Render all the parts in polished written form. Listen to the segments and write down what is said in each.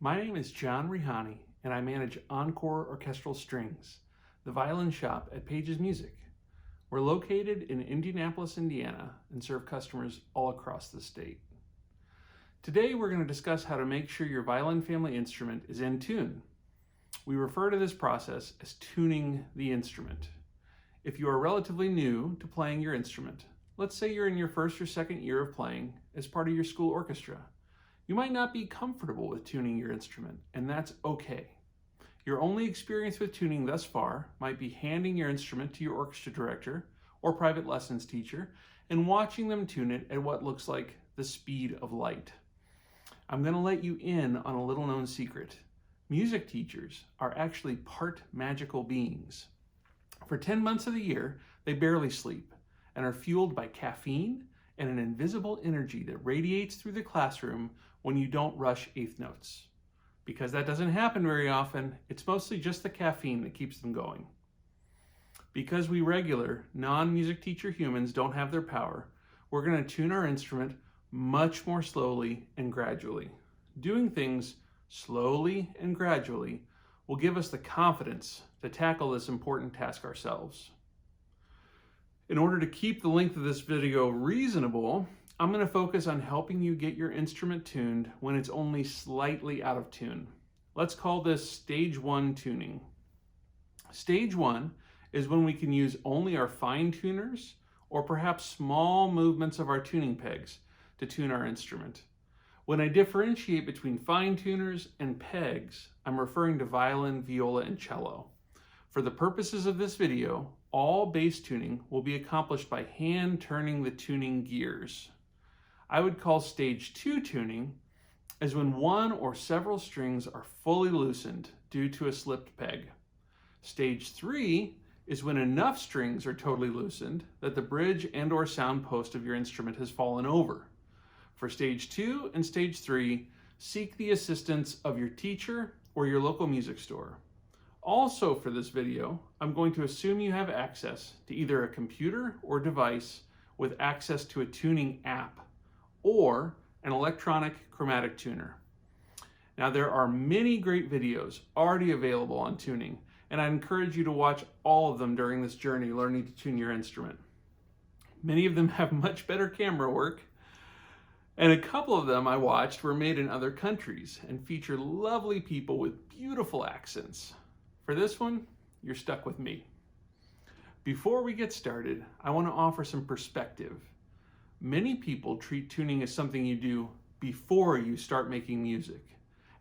My name is John Rihani, and I manage Encore Orchestral Strings, the violin shop at Page's Music. We're located in Indianapolis, Indiana, and serve customers all across the state. Today, we're going to discuss how to make sure your violin family instrument is in tune. We refer to this process as tuning the instrument. If you are relatively new to playing your instrument, let's say you're in your first or second year of playing as part of your school orchestra, you might not be comfortable with tuning your instrument, and that's okay. Your only experience with tuning thus far might be handing your instrument to your orchestra director or private lessons teacher and watching them tune it at what looks like the speed of light. I'm going to let you in on a little known secret. Music teachers are actually part magical beings. For 10 months of the year, they barely sleep and are fueled by caffeine and an invisible energy that radiates through the classroom when you don't rush eighth notes. Because that doesn't happen very often, it's mostly just the caffeine that keeps them going. Because we regular, non-music teacher humans don't have their power, we're going to tune our instrument much more slowly and gradually. Doing things slowly and gradually will give us the confidence to tackle this important task ourselves. In order to keep the length of this video reasonable, I'm going to focus on helping you get your instrument tuned when it's only slightly out of tune. Let's call this stage 1 tuning. Stage 1 is when we can use only our fine tuners or perhaps small movements of our tuning pegs to tune our instrument. When I differentiate between fine tuners and pegs, I'm referring to violin, viola, and cello. For the purposes of this video, all bass tuning will be accomplished by hand turning the tuning gears. I would call stage 2 tuning as when one or several strings are fully loosened due to a slipped peg. Stage 3 is when enough strings are totally loosened that the bridge and or sound post of your instrument has fallen over. For stage 2 and stage 3, seek the assistance of your teacher or your local music store. Also for this video, I'm going to assume you have access to either a computer or device with access to a tuning app or an electronic chromatic tuner. Now there are many great videos already available on tuning, and I encourage you to watch all of them during this journey learning to tune your instrument. Many of them have much better camera work, and a couple of them I watched were made in other countries and feature lovely people with beautiful accents. For this one, you're stuck with me. Before we get started, I want to offer some perspective. Many people treat tuning as something you do before you start making music,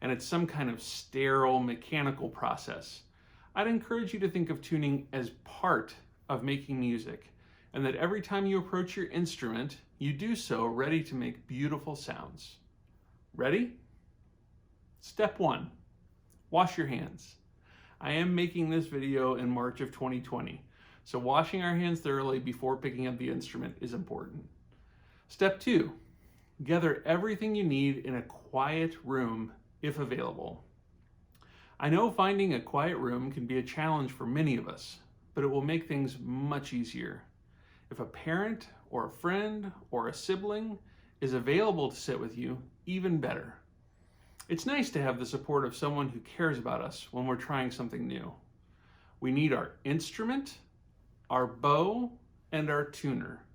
and it's some kind of sterile mechanical process. I'd encourage you to think of tuning as part of making music, and that every time you approach your instrument, you do so ready to make beautiful sounds. Ready? Step 1, wash your hands. I am making this video in March of 2020, so washing our hands thoroughly before picking up the instrument is important. Step 2, gather everything you need in a quiet room if available. I know finding a quiet room can be a challenge for many of us, but it will make things much easier. If a parent or a friend or a sibling is available to sit with you, even better. It's nice to have the support of someone who cares about us when we're trying something new. We need our instrument, our bow, and our tuner.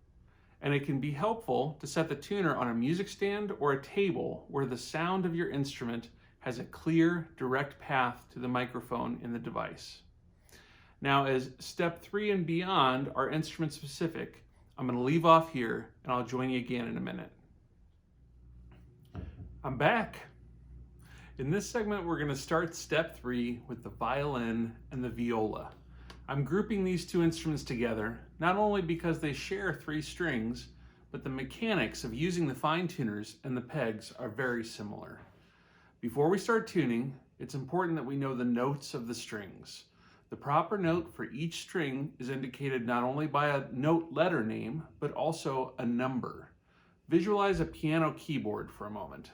And it can be helpful to set the tuner on a music stand or a table where the sound of your instrument has a clear, direct path to the microphone in the device. Now, as step 3 and beyond are instrument specific, I'm going to leave off here and I'll join you again in a minute. I'm back. In this segment, we're going to start step 3 with the violin and the viola. I'm grouping these two instruments together, not only because they share 3 strings, but the mechanics of using the fine tuners and the pegs are very similar. Before we start tuning, it's important that we know the notes of the strings. The proper note for each string is indicated not only by a note letter name, but also a number. Visualize a piano keyboard for a moment.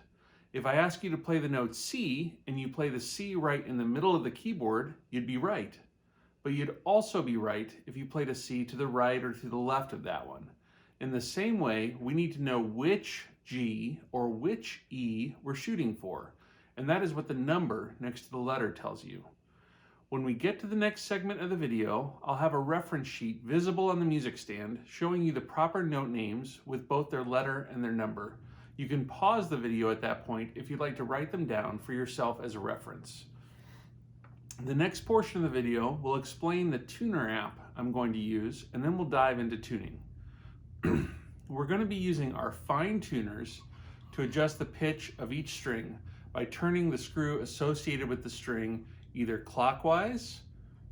If I ask you to play the note C and you play the C right in the middle of the keyboard, you'd be right. But you'd also be right if you played a C to the right or to the left of that one. In the same way, we need to know which G or which E we're shooting for. and that is what the number next to the letter tells you. When we get to the next segment of the video, I'll have a reference sheet visible on the music stand showing you the proper note names with both their letter and their number. You can pause the video at that point if you'd like to write them down for yourself as a reference. The next portion of the video will explain the tuner app I'm going to use, and then we'll dive into tuning. We're going to be using our fine tuners to adjust the pitch of each string by turning the screw associated with the string either clockwise,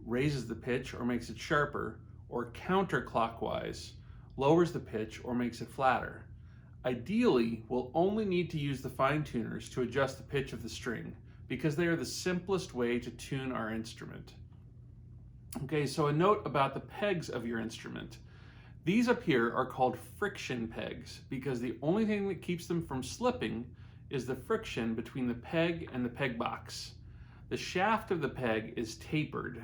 raises the pitch or makes it sharper, or counterclockwise, lowers the pitch or makes it flatter. Ideally, we'll only need to use the fine tuners to adjust the pitch of the string because they are the simplest way to tune our instrument. Okay, so a note about the pegs of your instrument. These up here are called friction pegs because the only thing that keeps them from slipping is the friction between the peg and the peg box. The shaft of the peg is tapered.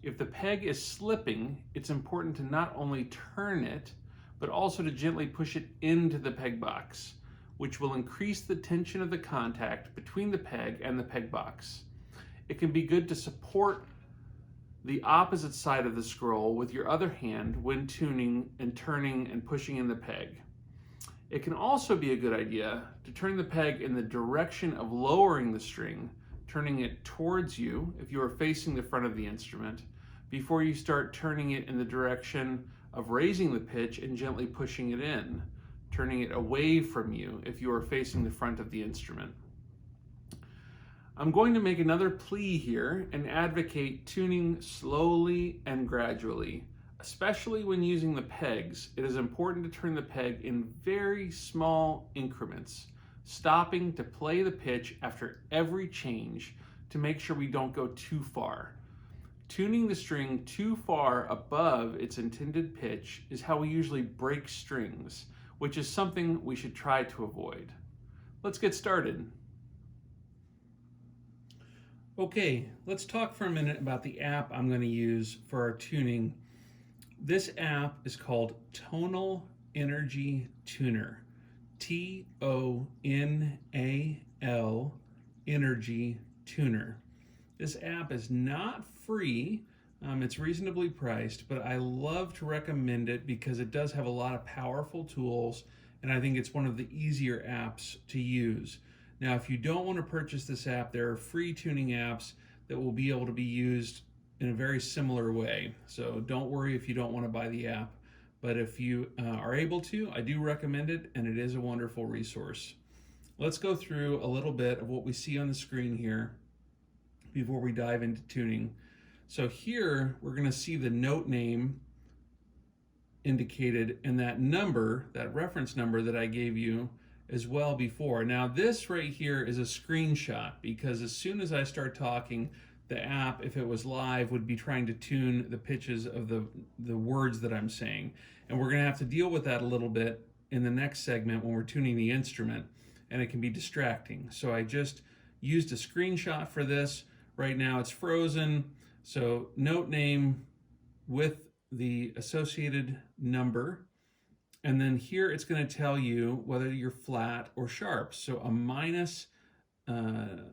If the peg is slipping, it's important to not only turn it, but also to gently push it into the peg box, which will increase the tension of the contact between the peg and the peg box. It can be good to support the opposite side of the scroll with your other hand when tuning and turning and pushing in the peg. It can also be a good idea to turn the peg in the direction of lowering the string, turning it towards you if you are facing the front of the instrument, before you start turning it in the direction of raising the pitch and gently pushing it in, turning it away from you if you are facing the front of the instrument. I'm going to make another plea here and advocate tuning slowly and gradually. Especially when using the pegs, it is important to turn the peg in very small increments, stopping to play the pitch after every change to make sure we don't go too far. Tuning the string too far above its intended pitch is how we usually break strings, which is something we should try to avoid. Let's get started. Okay, let's talk for a minute about the app I'm going to use for our tuning. This app is called Tonal Energy Tuner. Tonal Energy Tuner. This app is not free. It's reasonably priced, but I love to recommend it because it does have a lot of powerful tools, and I think it's one of the easier apps to use. Now, if you don't want to purchase this app, there are free tuning apps that will be able to be used in a very similar way. So don't worry if you don't want to buy the app. But if you are able to, I do recommend it, and it is a wonderful resource. Let's go through a little bit of what we see on the screen here before we dive into tuning. So here, we're going to see the note name indicated and that number, that reference number that I gave you as well before. Now this right here is a screenshot because as soon as I start talking, the app, if it was live, would be trying to tune the pitches of the words that I'm saying. And we're going to have to deal with that a little bit in the next segment when we're tuning the instrument, and it can be distracting. So I just used a screenshot for this. Right now it's frozen. So note name with the associated number. And then here it's going to tell you whether you're flat or sharp. So a minus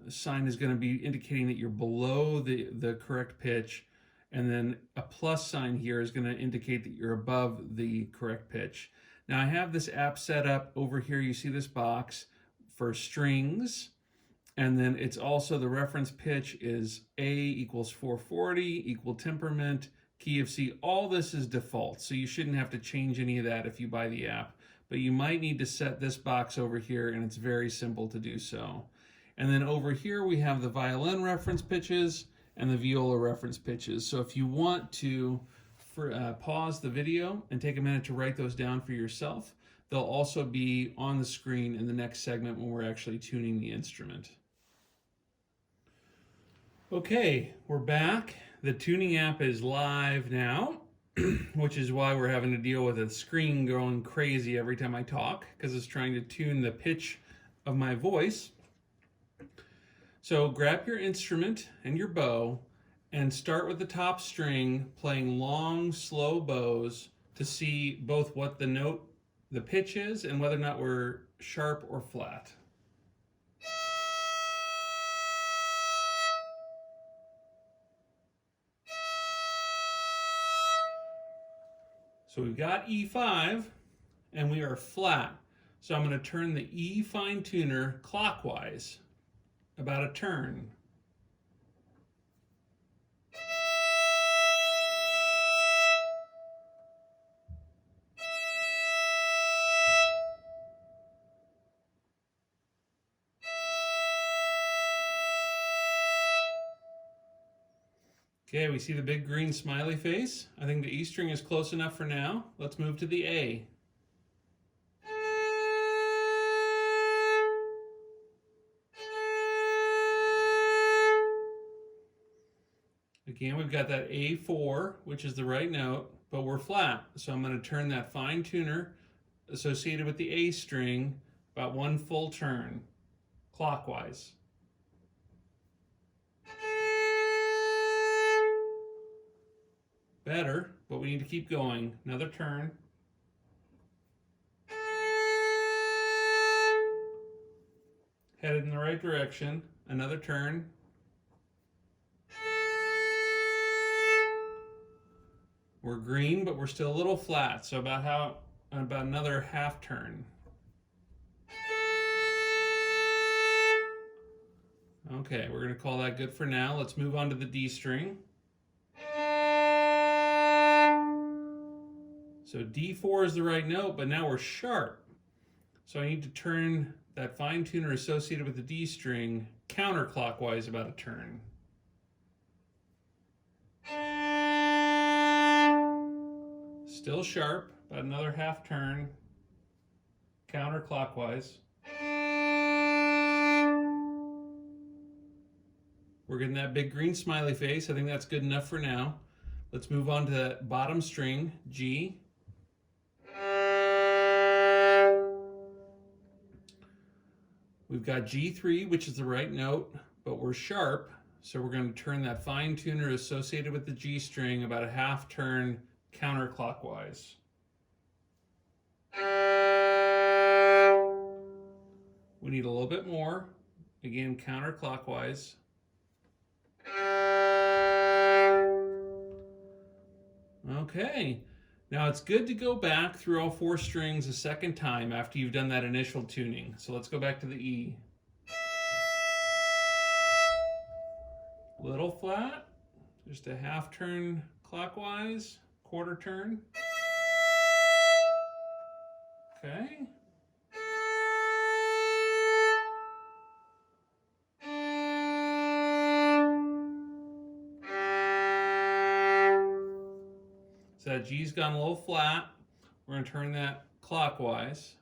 sign is going to be indicating that you're below the correct pitch, and then a plus sign here is going to indicate that you're above the correct pitch. Now I have this app set up over here. You see this box for strings, and then it's also the reference pitch is A equals 440, equal temperament, key of C. All this is default, so you shouldn't have to change any of that if you buy the app, but you might need to set this box over here, and it's very simple to do so. And then over here we have the violin reference pitches and the viola reference pitches. So if you want to pause the video and take a minute to write those down for yourself, they'll also be on the screen in the next segment when we're actually tuning the instrument. Okay, we're back. The tuning app is live now, which is why we're having to deal with a screen going crazy every time I talk, because it's trying to tune the pitch of my voice. So grab your instrument and your bow and start with the top string, playing long, slow bows to see both what the pitch is and whether or not we're sharp or flat. So we've got E5 and we are flat. So I'm going to turn the E fine tuner clockwise about a turn. Okay, we see the big green smiley face. I think the E string is close enough for now. Let's move to the A. Again, we've got that A4, which is the right note, but we're flat. So I'm going to turn that fine tuner associated with the A string about one full turn, clockwise. Better, but we need to keep going. Another turn. Headed in the right direction. Another turn. We're green, but we're still a little flat, so about another half turn. Okay, we're going to call that good for now. Let's move on to the D string. So D4 is the right note, but now we're sharp. So I need to turn that fine tuner associated with the D string counterclockwise about a turn. Still sharp, about another half turn, counterclockwise. We're getting that big green smiley face. I think that's good enough for now. Let's move on to that bottom string, G. We've got G3, which is the right note, but we're sharp, so we're going to turn that fine tuner associated with the G string about a half turn counterclockwise. We need a little bit more. Again, counterclockwise. Okay, now it's good to go back through all four strings a second time after you've done that initial tuning. So let's go back to the E. Little flat, just a half turn clockwise, quarter turn. Okay. So that G's gone a little flat. We're going to turn that clockwise.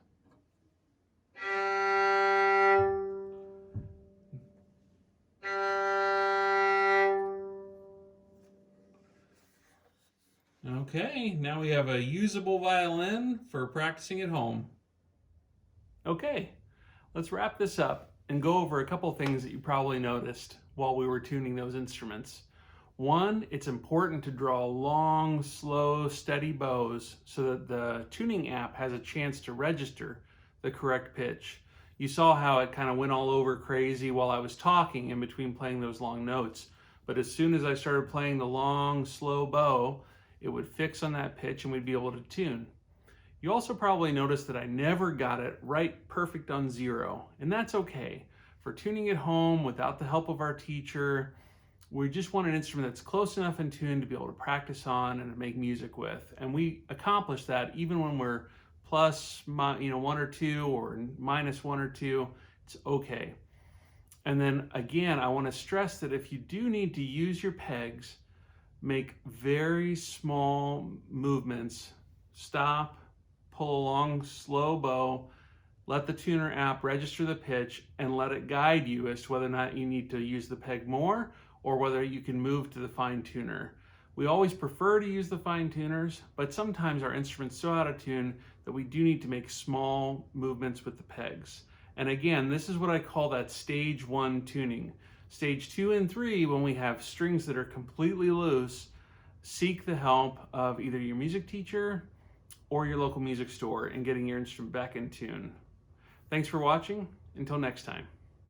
Okay, now we have a usable violin for practicing at home. Okay, let's wrap this up and go over a couple things that you probably noticed while we were tuning those instruments. One, it's important to draw long, slow, steady bows so that the tuning app has a chance to register the correct pitch. You saw how it kind of went all over crazy while I was talking in between playing those long notes. But as soon as I started playing the long, slow bow, it would fix on that pitch and we'd be able to tune. You also probably noticed that I never got it right perfect on 0, and that's okay. For tuning at home without the help of our teacher, we just want an instrument that's close enough in tune to be able to practice on and to make music with. And we accomplish that even when we're plus 1 or 2 or minus 1 or 2, it's okay. And then again, I want to stress that if you do need to use your pegs, make very small movements. Stop, pull a long, slow bow, let the tuner app register the pitch, and let it guide you as to whether or not you need to use the peg more or whether you can move to the fine tuner. We always prefer to use the fine tuners, but sometimes our instrument's so out of tune that we do need to make small movements with the pegs. And again, this is what I call that stage 1 tuning. Stage 2 and 3, when we have strings that are completely loose, seek the help of either your music teacher or your local music store in getting your instrument back in tune. Thanks for watching. Until next time.